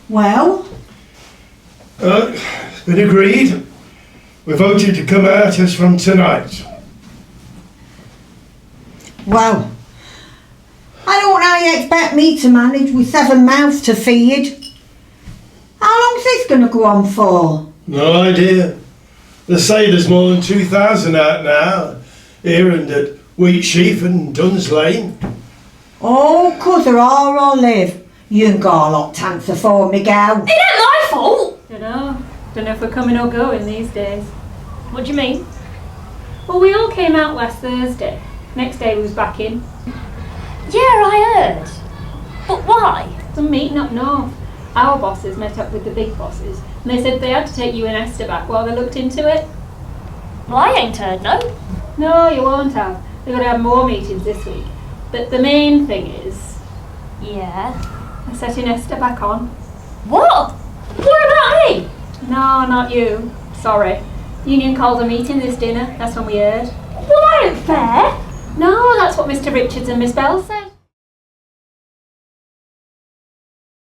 Well? It's been agreed. We voted to come out as from tonight. Well, I don't know how you expect me to manage with 7 mouths to feed. How long's this going to go on for? No idea. They say there's more than 2,000 out now, here and at Wheat Sheaf and Duns Lane. Oh, 'cause they're all Olive. You ain't got a lot to answer for, Miguel. It ain't my fault! Don't know if we're coming or going these days. What do you mean? Well, we all came out last Thursday. Next day we was back in. Yeah, I heard. But why? Some meeting up north. Our bosses met up with the big bosses, and they said they had to take you and Esther back while they looked into it. Well, I ain't heard, no. No, you won't have. They're going to have more meetings this week. But the main thing is, Yeah. they're setting Esther back on. What? What about me? No, not you. Sorry. Union called a meeting this dinner. That's when we heard. Well, that ain't fair. No, that's what Mr. Richards and Miss Bell said.